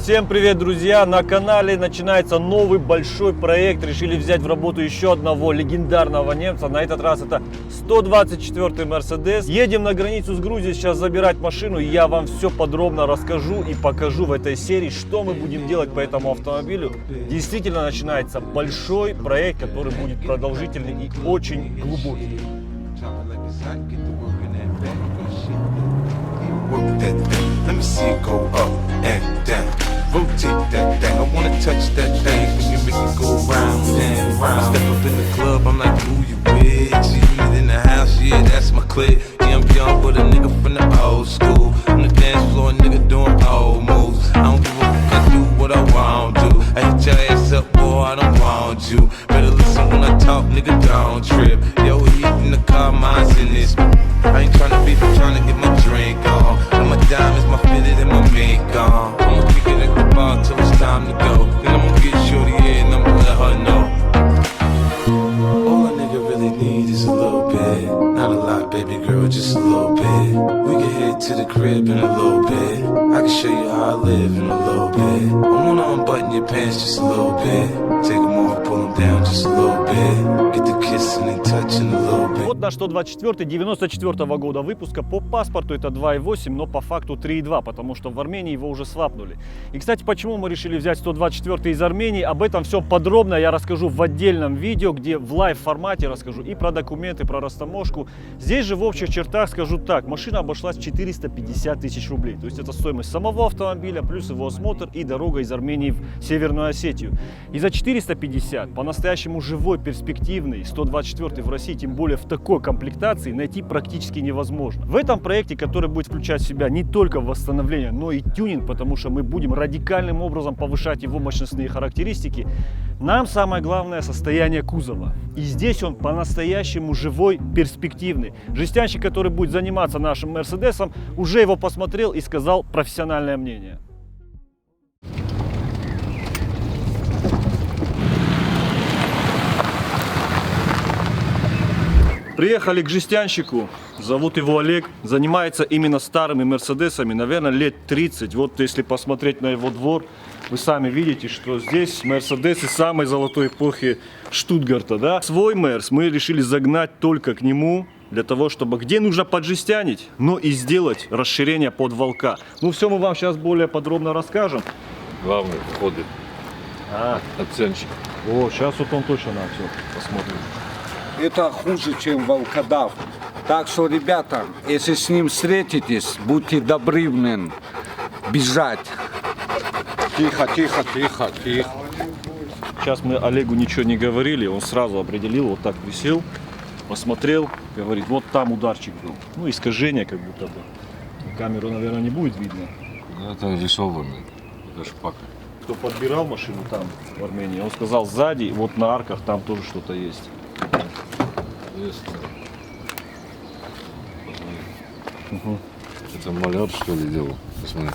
Всем привет, друзья! На канале начинается новый большой проект. Решили взять в работу еще одного легендарного немца. На этот раз это 124-й Mercedes. Едем на границу с Грузией сейчас забирать машину. Я вам все подробно расскажу и покажу в этой серии, что мы будем делать по этому автомобилю. Действительно начинается большой проект, который будет продолжительный и очень глубокий. Let me see it go up and down. Rotate that thing. I wanna touch that thing when you make it go round and round. I step up in the club, I'm like, who you with? See me in the house, yeah, that's my clique. Yeah, I'm young, but a nigga from the old school. On the dance floor, nigga doing old moves. I don't give a fuck, I do what I want to. I hit your ass up, boy, I don't want you. Better listen when I talk, nigga, don't trip. Yo, heat in the car, mine's in this. I ain't tryna beef, I'm tryna get my drink on. And my diamonds, my fitted, and my mink on. I'ma kick it at the bar till it's time to go. Then I'ma get shorty in and I'ma let her know. All a nigga really need is a little bit. Not a lot, baby girl, just a little bit. We can head to the crib in a little bit. I can show you how I live in a little bit. I wanna unbutton your pants just a little bit. Take them off, pull them down just a little bit. Get the kissing and touching a little bit. Вот наш 124 94 года выпуска. По паспорту это 2.8, но по факту 3.2, потому что в Армении его уже свапнули. И, кстати, почему мы решили взять 124 из Армении, об этом все подробно я расскажу в отдельном видео, где в лайв формате расскажу и про документы, про растаможку. Здесь же в общих чертах скажу так, машина обошлась 450 тысяч рублей. То есть это стоимость самого автомобиля, плюс его осмотр и дорога из Армении в Северную Осетию. И за 450 по-настоящему живой, перспективный 124 в России, тем более в такой комплектации, найти практически невозможно. В этом проекте, который будет включать в себя не только восстановление, но и тюнинг, потому что мы будем радикальным образом повышать его мощностные характеристики, нам самое главное состояние кузова. И здесь он по-настоящему живой, перспективный. Жестянщик, который будет заниматься нашим Мерседесом, уже его посмотрел и сказал профессиональное мнение. Приехали к жестянщику, зовут его Олег, занимается именно старыми Мерседесами, наверное, лет 30. Вот если посмотреть на его двор, вы сами видите, что здесь Мерседесы самой золотой эпохи Штутгарта. Да? Свой Мерс мы решили загнать только к нему, для того, чтобы где нужно поджестянить, но и сделать расширение под волка. Ну все мы вам сейчас более подробно расскажем. Главный входит оценщик. О, сейчас вот он точно на все посмотрит. Это хуже, чем волкодав. Так что, ребята, если с ним встретитесь, будьте добры мне бежать. Тихо, тихо, тихо, тихо. Сейчас мы Олегу ничего не говорили, он сразу определил, вот так висел, посмотрел, говорит, вот там ударчик был. Ну, искажение как будто бы. Камеру, наверное, не будет видно. Это рисованный, это шпака. Кто подбирал машину там, в Армении, он сказал сзади, вот на арках там тоже что-то есть. Есть. Угу. Это маляр, что ли, делал? Посмотри.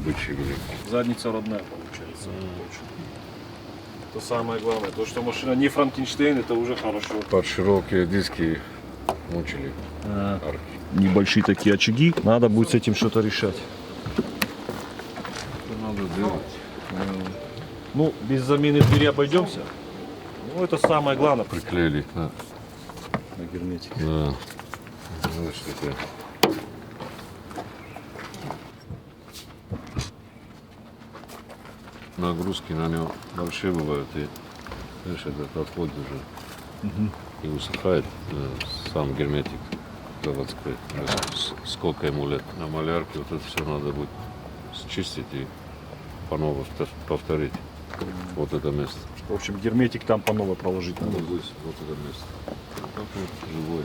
Бычий, блин. Задница родная получается. Это самое главное. То, что машина не Франкенштейн, это уже хорошо. Под широкие диски мучили. Арки. Небольшие такие очаги. Надо будет с этим что-то решать. Это надо делать. Ну, без замены двери обойдемся. Ну, это самое главное. Приклеили на герметик. Да. Знаешь, такая. Нагрузки на него большие бывают, и знаешь, этот отходит уже и усыхает сам герметик заводской. Сколько ему лет на малярке, вот это все надо будет счистить и по новой повторить. Вот это место. В общем, герметик там по новой проложить надо будет. Вот это место. Как вот живой.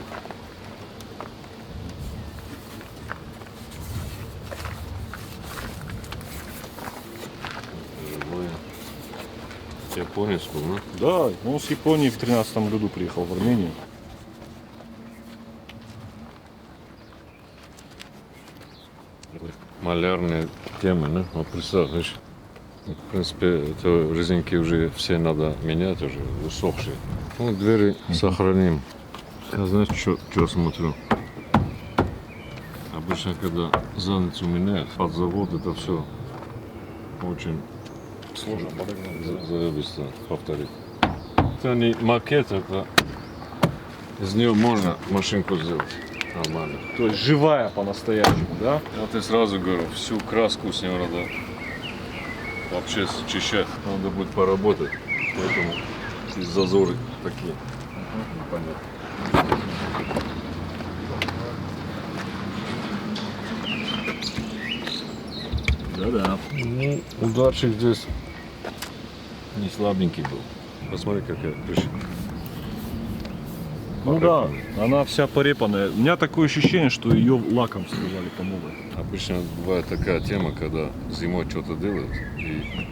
Японец был, да? Да, он с Японии в 2013 году приехал в Армению. Малярные темы, да? Вот представь, видишь, в принципе, это резинки уже все надо менять, уже усохшие. Ну, двери сохраним. Я знаешь, что смотрю? Обычно, когда задницу меняют, под завод это все очень Сложно подогнать. заебисто повторить. Это не макет, это из нее можно машинку сделать нормально. То есть живая по-настоящему, да? Вот я сразу говорю, всю краску с него надо вообще счищать. Надо будет поработать, поэтому здесь зазоры такие. Понятно. Да-да. Ну, ударчик здесь не слабенький был. Посмотри, какая решетка. Ну да, она вся порепанная. У меня такое ощущение, что ее лаком смывали по новой. Обычно бывает такая тема, когда зимой что-то делают, и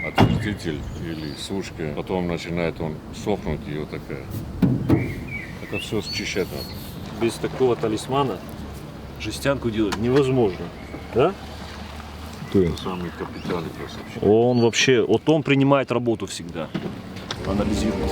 отвердитель или сушка, потом начинает он сохнуть, и вот такая. Это все счищать надо. Без такого талисмана жестянку делать невозможно. Да? Это самый капитальный просто. Он вообще, вот он принимает работу всегда. Анализирует.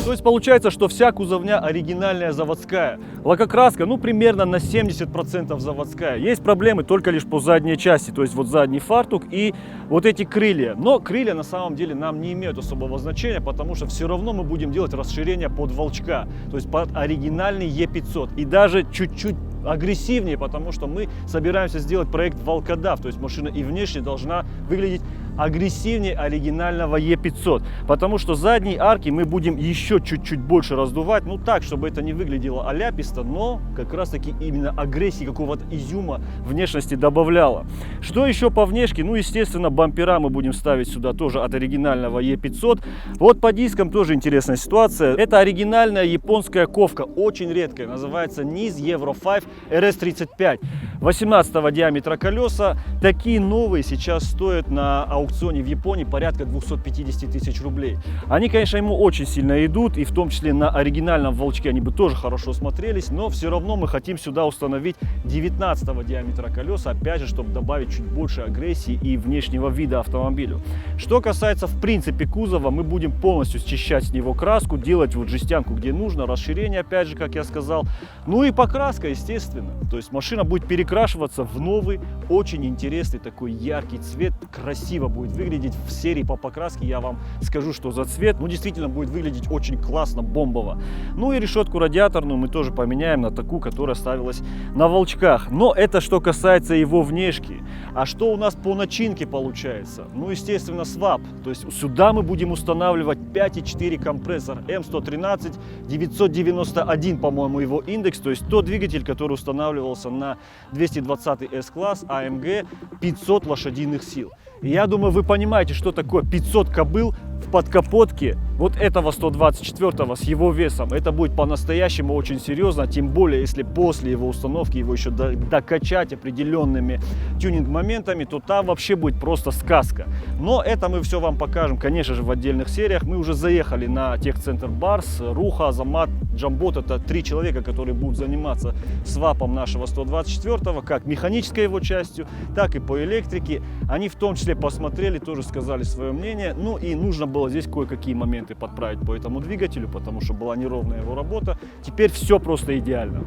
То есть получается, что вся кузовня оригинальная заводская. Лакокраска, ну, примерно на 70% заводская. Есть проблемы только лишь по задней части, то есть вот задний фартук и вот эти крылья. Но крылья на самом деле нам не имеют особого значения, потому что все равно мы будем делать расширение под волчка, то есть под оригинальный Е500. И даже чуть-чуть агрессивнее, потому что мы собираемся сделать проект волкодав, то есть машина и внешне должна выглядеть агрессивнее оригинального Е500, потому что задние арки мы будем еще чуть-чуть больше раздувать, ну так, чтобы это не выглядело аляписто, но как раз таки именно агрессии, какого-то изюма внешности добавляло. Что еще по внешке? Ну, естественно, бампера мы будем ставить сюда тоже от оригинального Е500. Вот по дискам тоже интересная ситуация. Это оригинальная японская ковка, очень редкая, называется низ Euro 5 RS35. 18 диаметра колеса. Такие новые сейчас стоят на аукционе в Японии порядка 250 тысяч рублей. Они, конечно, ему очень сильно идут, и в том числе на оригинальном волчке они бы тоже хорошо смотрелись, но все равно мы хотим сюда установить 19 диаметра колеса, опять же, чтобы добавить чуть больше агрессии и внешнего вида автомобилю. Что касается, в принципе, кузова, мы будем полностью счищать с него краску, делать вот жестянку, где нужно, расширение, опять же, как я сказал, ну и покраска, естественно. То есть машина будет перекрашиваться в новый, очень интересный такой яркий цвет, красиво будет выглядеть. В серии по покраске я вам скажу, что за цвет, ну, действительно будет выглядеть очень классно, бомбово. Ну и решетку радиаторную мы тоже поменяем на такую, которая ставилась на волчках. Но это что касается его внешки. А что у нас по начинке получается? Ну, естественно, свап. То есть сюда мы будем устанавливать 5.4 компрессор М113 991, по-моему, его индекс. То есть тот двигатель, который устанавливался на 220 S-класс AMG, 500 лошадиных сил. И я думаю, вы понимаете, что такое 500 кобыл в подкапотке вот этого 124-го с его весом. Это будет по-настоящему очень серьезно, тем более, если после его установки его еще докачать определенными тюнинг-моментами, то там вообще будет просто сказка. Но это мы все вам покажем, конечно же, в отдельных сериях. Мы уже заехали на техцентр Барс, Руха, Азамат, Джамбот. Это 3 человека, которые будут заниматься свапом нашего 124-го, как механической его частью, так и по электрике. Они в том числе посмотрели, тоже сказали свое мнение. Ну и нужно было здесь кое-какие моменты подправить по этому двигателю, потому что была неровная его работа. Теперь все просто идеально.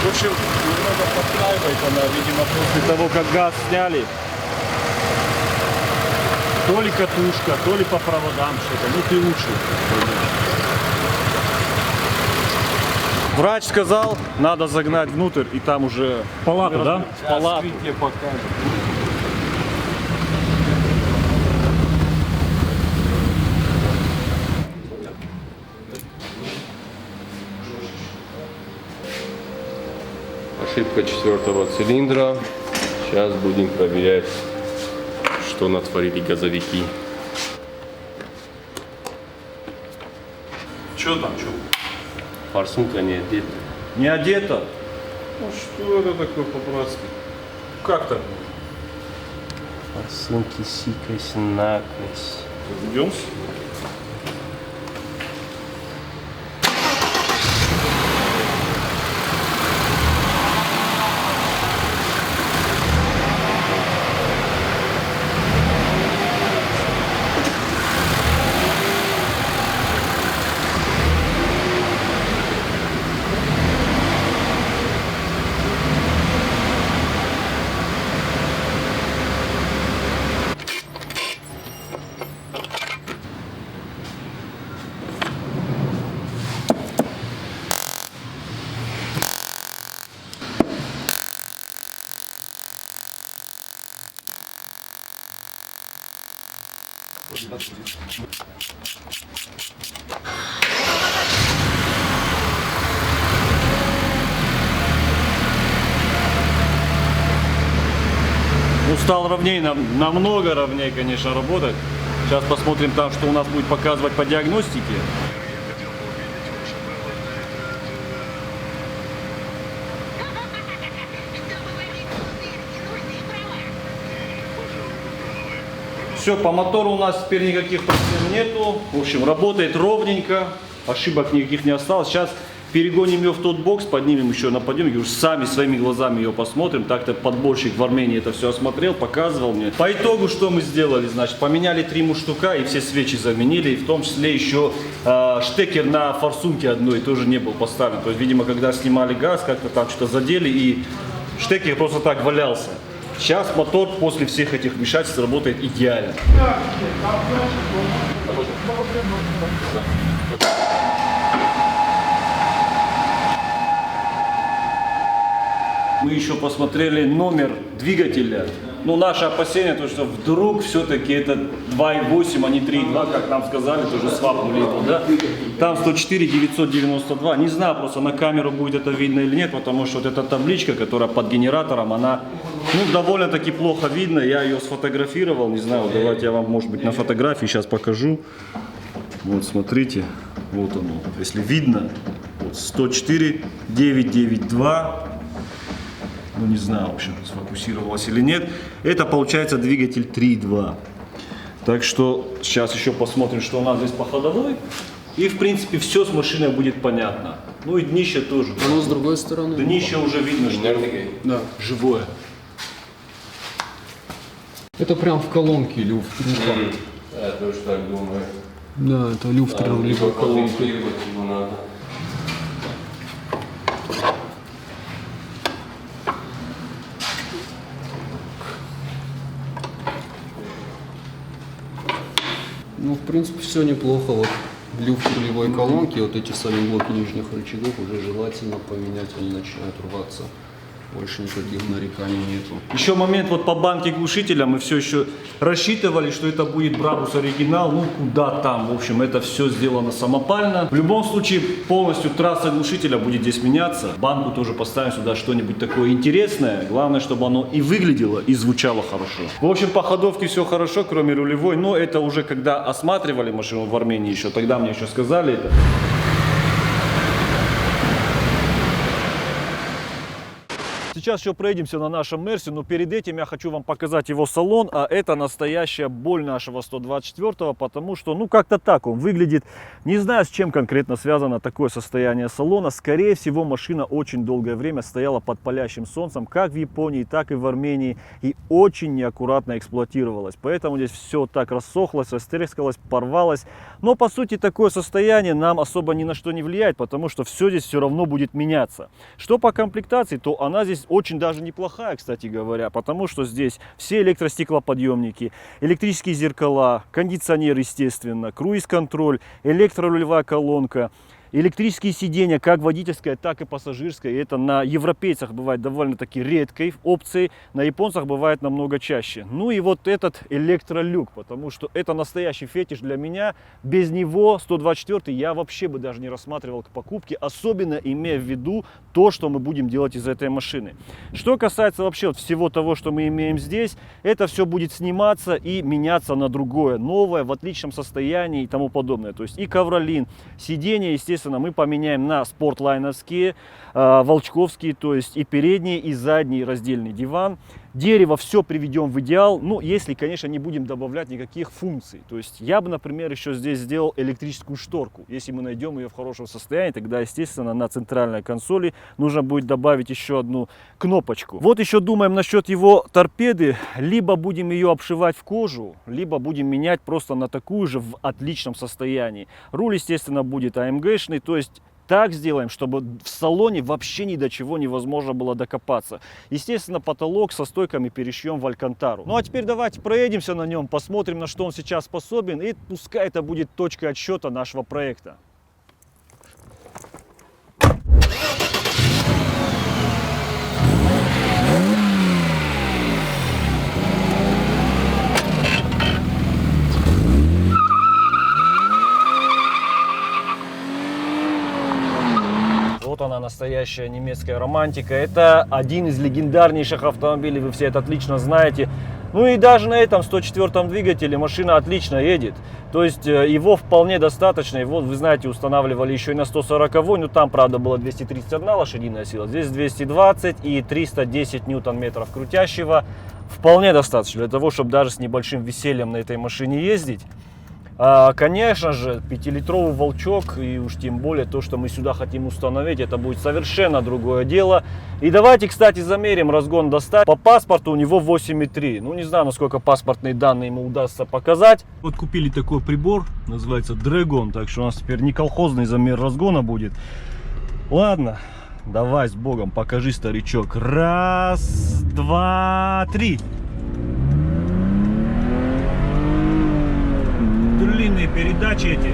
В общем, немного подкраивает она, видимо, после того, как газ сняли. То ли катушка, то ли по проводам что-то. Ну ты лучше. Врач сказал, надо загнать внутрь, и там уже в палату, да? В палату. Ошибка 4-го цилиндра. Сейчас будем проверять, что натворили газовики. Что там, что? Форсунка не одета. Не одета? Ну что это такое по-братски? Как так? Форсунки сикось-накось. Разведемся? Ну, стал ровнее, намного ровнее, конечно, работать. Сейчас посмотрим там, что у нас будет показывать по диагностике. Все, по мотору у нас теперь никаких проблем нету. В общем, работает ровненько, ошибок никаких не осталось. Сейчас перегоним ее в тот бокс, поднимем еще на подъемнике, уже сами своими глазами ее посмотрим. Так-то подборщик в Армении это все осмотрел, показывал мне. По итогу, что мы сделали? Значит, поменяли 3 муштука и все свечи заменили. И в том числе еще штекер на форсунке одной тоже не был поставлен. То есть, видимо, когда снимали газ, как-то там что-то задели и штекер просто так валялся. Сейчас мотор после всех этих вмешательств работает идеально. Мы еще посмотрели номер двигателя. Ну, наше опасение, то, что вдруг все-таки это 2.8, а не 3.2, как нам сказали, тоже свапнули его, да? Там 104 992. Не знаю, просто на камеру будет это видно или нет, потому что вот эта табличка, которая под генератором, она, ну, довольно-таки плохо видно. Я ее сфотографировал, не знаю, давайте я вам, может быть, на фотографии сейчас покажу. Вот, смотрите, вот оно, если видно, вот 104 992. Ну, не знаю, в общем, сфокусировалось или нет. Это получается двигатель 3.2. Так что сейчас еще посмотрим, что у нас здесь по ходовой. И, в принципе, все с машиной будет понятно. Ну и днище тоже. Оно с другой стороны. Днище уже видно, что Да. живое. Это прям в колонке люфт. Я тоже так думаю. Да, это люфт рулевой колонки. Подрегулировать его надо. Ну, в принципе, все неплохо. Вот люфт рулевой колонки, вот эти сами блоки нижних рычагов уже желательно поменять, они начинают рваться. Больше никаких нареканий нету. Еще момент вот по банке глушителя. Мы все еще рассчитывали, что это будет Brabus оригинал. Ну, куда там. В общем, это все сделано самопально. В любом случае, полностью трасса глушителя будет здесь меняться. Банку тоже поставим сюда что-нибудь такое интересное. Главное, чтобы оно и выглядело, и звучало хорошо. В общем, по ходовке все хорошо, кроме рулевой. Но это уже когда осматривали машину в Армении еще. Тогда мне еще сказали это. Сейчас еще проедемся на нашем Мерсе, но перед этим я хочу вам показать его салон, а это настоящая боль нашего 124-го, потому что, ну, как-то так он выглядит. Не знаю, с чем конкретно связано такое состояние салона. Скорее всего, машина очень долгое время стояла под палящим солнцем, как в Японии, так и в Армении, и очень неаккуратно эксплуатировалась. Поэтому здесь все так рассохлось, растрескалось, порвалось. Но, по сути, такое состояние нам особо ни на что не влияет, потому что все здесь все равно будет меняться. Что по комплектации, то она здесь очень даже неплохая, кстати говоря, потому что здесь все электростеклоподъемники, электрические зеркала, кондиционер, естественно, круиз-контроль, электрорулевая колонка, электрические сиденья, как водительское, так и пассажирское. И это на европейцах бывает довольно-таки редкой опцией, на японцах бывает намного чаще. Ну и вот этот электролюк, потому что это настоящий фетиш для меня. Без него 124 я вообще бы даже не рассматривал к покупке, особенно имея в виду то, что мы будем делать из этой машины. Что касается вообще вот всего того, что мы имеем здесь, это все будет сниматься и меняться на другое, новое, в отличном состоянии и тому подобное. То есть и ковролин, сиденья, естественно, мы поменяем на спортлайновские, волчковские, то есть и передний, и задний раздельный диван. Дерево все приведем в идеал, ну, если, конечно, не будем добавлять никаких функций. То есть я бы, например, еще здесь сделал электрическую шторку. Если мы найдем ее в хорошем состоянии, тогда, естественно, на центральной консоли нужно будет добавить еще одну кнопочку. Вот еще думаем насчет его торпеды. Либо будем ее обшивать в кожу, либо будем менять просто на такую же в отличном состоянии. Руль, естественно, будет AMG-шный, то есть так сделаем, чтобы в салоне вообще ни до чего невозможно было докопаться. Естественно, потолок со стойками перешьем в Алькантару. Ну а теперь давайте проедемся на нем, посмотрим, на что он сейчас способен, и пускай это будет точкой отсчета нашего проекта. Седана, настоящая немецкая романтика. Это один из легендарнейших автомобилей, вы все это отлично знаете. Ну и даже на этом 104-м двигателе машина отлично едет. То есть его вполне достаточно. Его, вы знаете, устанавливали еще и на 140-й. Ну там, правда, было 231 лошадиная сила. Здесь 220 и 310 ньютон-метров крутящего. Вполне достаточно для того, чтобы даже с небольшим весельем на этой машине ездить. Конечно же, 5-литровый волчок, и уж тем более то, что мы сюда хотим установить, это будет совершенно другое дело. И давайте, кстати, замерим разгон до 100. По паспорту у него 8,3. Ну, не знаю, насколько паспортные данные ему удастся показать. Вот купили такой прибор, называется Dragon, так что у нас теперь не колхозный замер разгона будет. Ладно, давай с Богом, покажи, старичок. Раз, два, три. Длинные передачи эти.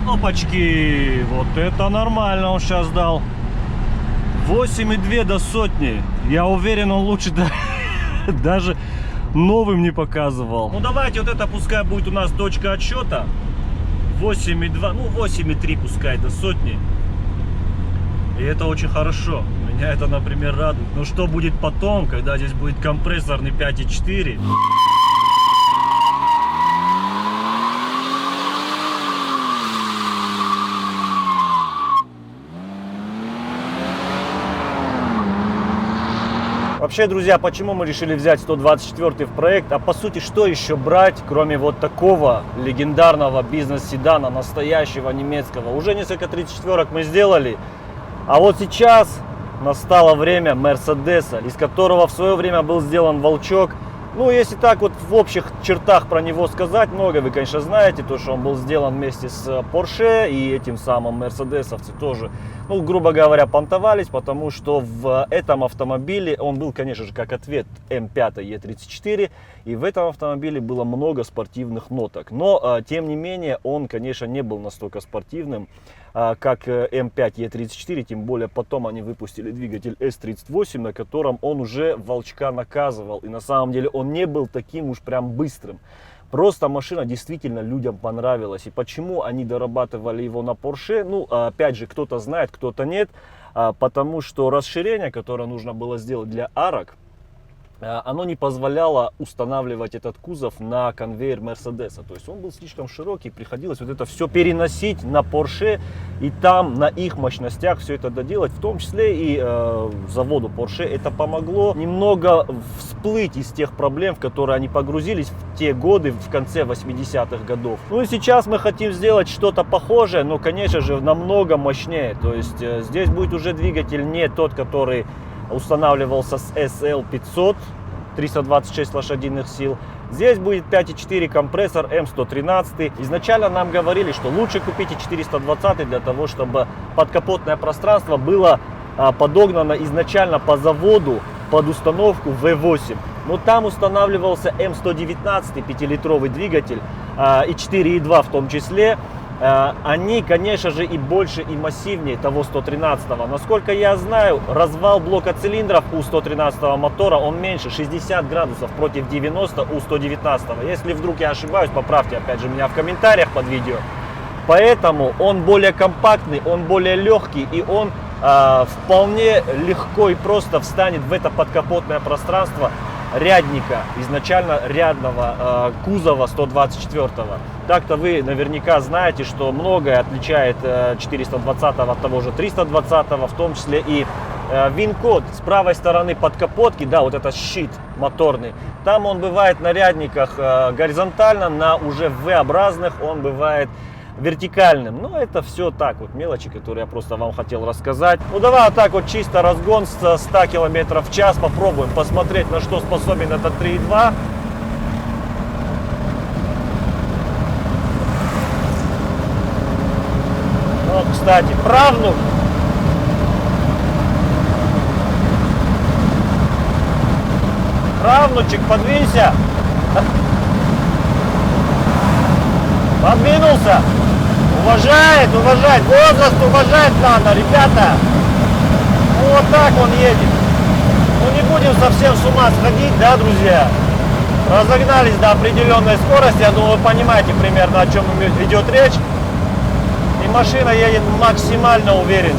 Опачки, вот это нормально он сейчас дал. 8,2 до сотни. Я уверен, он лучше даже новым не показывал. Ну давайте, вот это пускай будет у нас точка отсчета. 8,2, ну 8,3 пускай до сотни. И это очень хорошо. Меня это, например, радует. Но что будет потом, когда здесь будет компрессорный 5,4? Вообще, друзья, почему мы решили взять 124 в проект? А по сути, что еще брать, кроме вот такого легендарного бизнес-седана, настоящего немецкого? Уже несколько 34-ок мы сделали. А вот сейчас настало время Мерседеса, из которого в свое время был сделан волчок. Ну, если так вот в общих чертах про него сказать, много вы, конечно, знаете, то, что он был сделан вместе с Porsche, и этим самым мерседесовцы тоже, ну, грубо говоря, понтовались, потому что в этом автомобиле он был, конечно же, как ответ М5 Е34, и в этом автомобиле было много спортивных ноток. Но, тем не менее, он, конечно, не был настолько спортивным, как М5 Е34, тем более потом они выпустили двигатель С38, на котором он уже волчка наказывал, и на самом деле он не был таким уж прям быстрым. Просто машина действительно людям понравилась. И почему они дорабатывали его на Porsche? Ну, опять же, кто-то знает, кто-то нет. Потому что расширение, которое нужно было сделать для арок, оно не позволяло устанавливать этот кузов на конвейер Мерседеса. То есть он был слишком широкий, приходилось вот это все переносить на Porsche и там на их мощностях все это доделать. В том числе и заводу Porsche это помогло немного всплыть из тех проблем, в которые они погрузились в те годы, в конце 80-х годов. Ну и сейчас мы хотим сделать что-то похожее, но, конечно же, намного мощнее. То есть здесь будет уже двигатель не тот, который устанавливался с SL500, 326 лошадиных сил. Здесь будет 5,4 компрессор М113. Изначально нам говорили, что лучше купите 420 для того, чтобы подкапотное пространство было подогнано изначально по заводу под установку V8. Но там устанавливался М119, 5-литровый двигатель, и 4,2 в том числе. Они, конечно же, и больше, и массивнее того 113-го. Насколько я знаю, развал блока цилиндров у 113-го мотора, он меньше, 60 градусов против 90 у 119-го. Если вдруг я ошибаюсь, поправьте опять же меня в комментариях под видео. Поэтому он более компактный, он более легкий, и он вполне легко и просто встанет в это подкапотное пространство рядника, изначально рядного кузова 124-го. Так-то вы наверняка знаете, что многое отличает 420-го от того же 320-го, в том числе и ВИН-код. С правой стороны подкапотки, да, вот этот щит моторный, там он бывает на рядниках горизонтально, на уже V-образных он бывает вертикальным. Но это все так вот мелочи, которые я просто вам хотел рассказать. Ну давай вот так вот чисто разгон с 100 км в час попробуем посмотреть, на что способен этот 3.2. Вот, кстати, правнук. Правнучек, подвинься. Подвинулся. Уважает, уважает. Возраст уважать надо, ребята. Ну, вот так он едет. Ну, не будем совсем с ума сходить, да, друзья? Разогнались до определенной скорости. Я думаю, вы понимаете примерно, о чем идет речь. И машина едет максимально уверенно.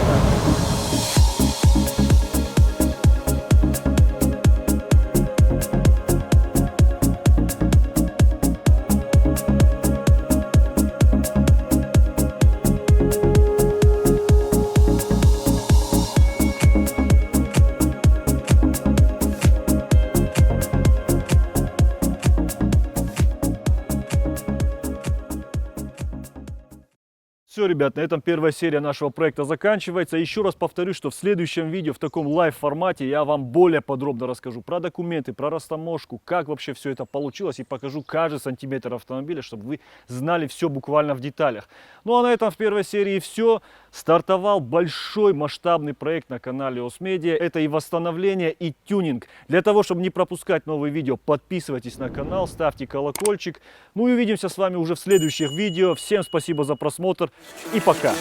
Все, ребят, на этом первая серия нашего проекта заканчивается. Еще раз повторюсь, что в следующем видео в таком лайв-формате я вам более подробно расскажу про документы, про растаможку, как вообще все это получилось, и покажу каждый сантиметр автомобиля, чтобы вы знали все буквально в деталях. Ну а на этом в первой серии все. Стартовал большой масштабный проект на канале Осмедиа. Это и восстановление, и тюнинг. Для того, чтобы не пропускать новые видео, подписывайтесь на канал, ставьте колокольчик. Ну и увидимся с вами уже в следующих видео. Всем спасибо за просмотр и пока!